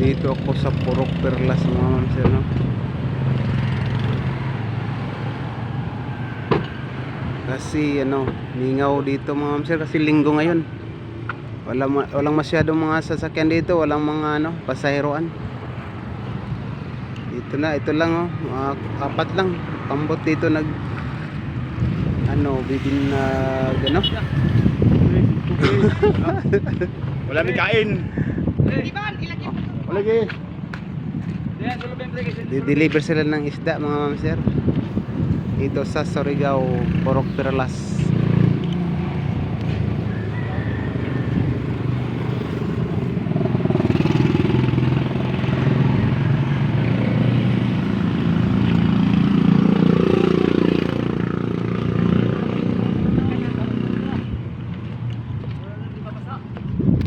Dito ako sa Purok Perlas mga ma'am sir, no? Kasi ano, ningaw dito mga ma'am sir kasi linggo ngayon. Walang masyadong mga sasakyan dito, walang mga ano, pasaheroan. Dito na, ito lang oh, mga apat lang. Pambot dito nag ano, bibin na ano. Wala may kain. Wala kain. Di-deliver sila ng isda mga ma'am sir. Dito sa Surigao, Purok Perlas.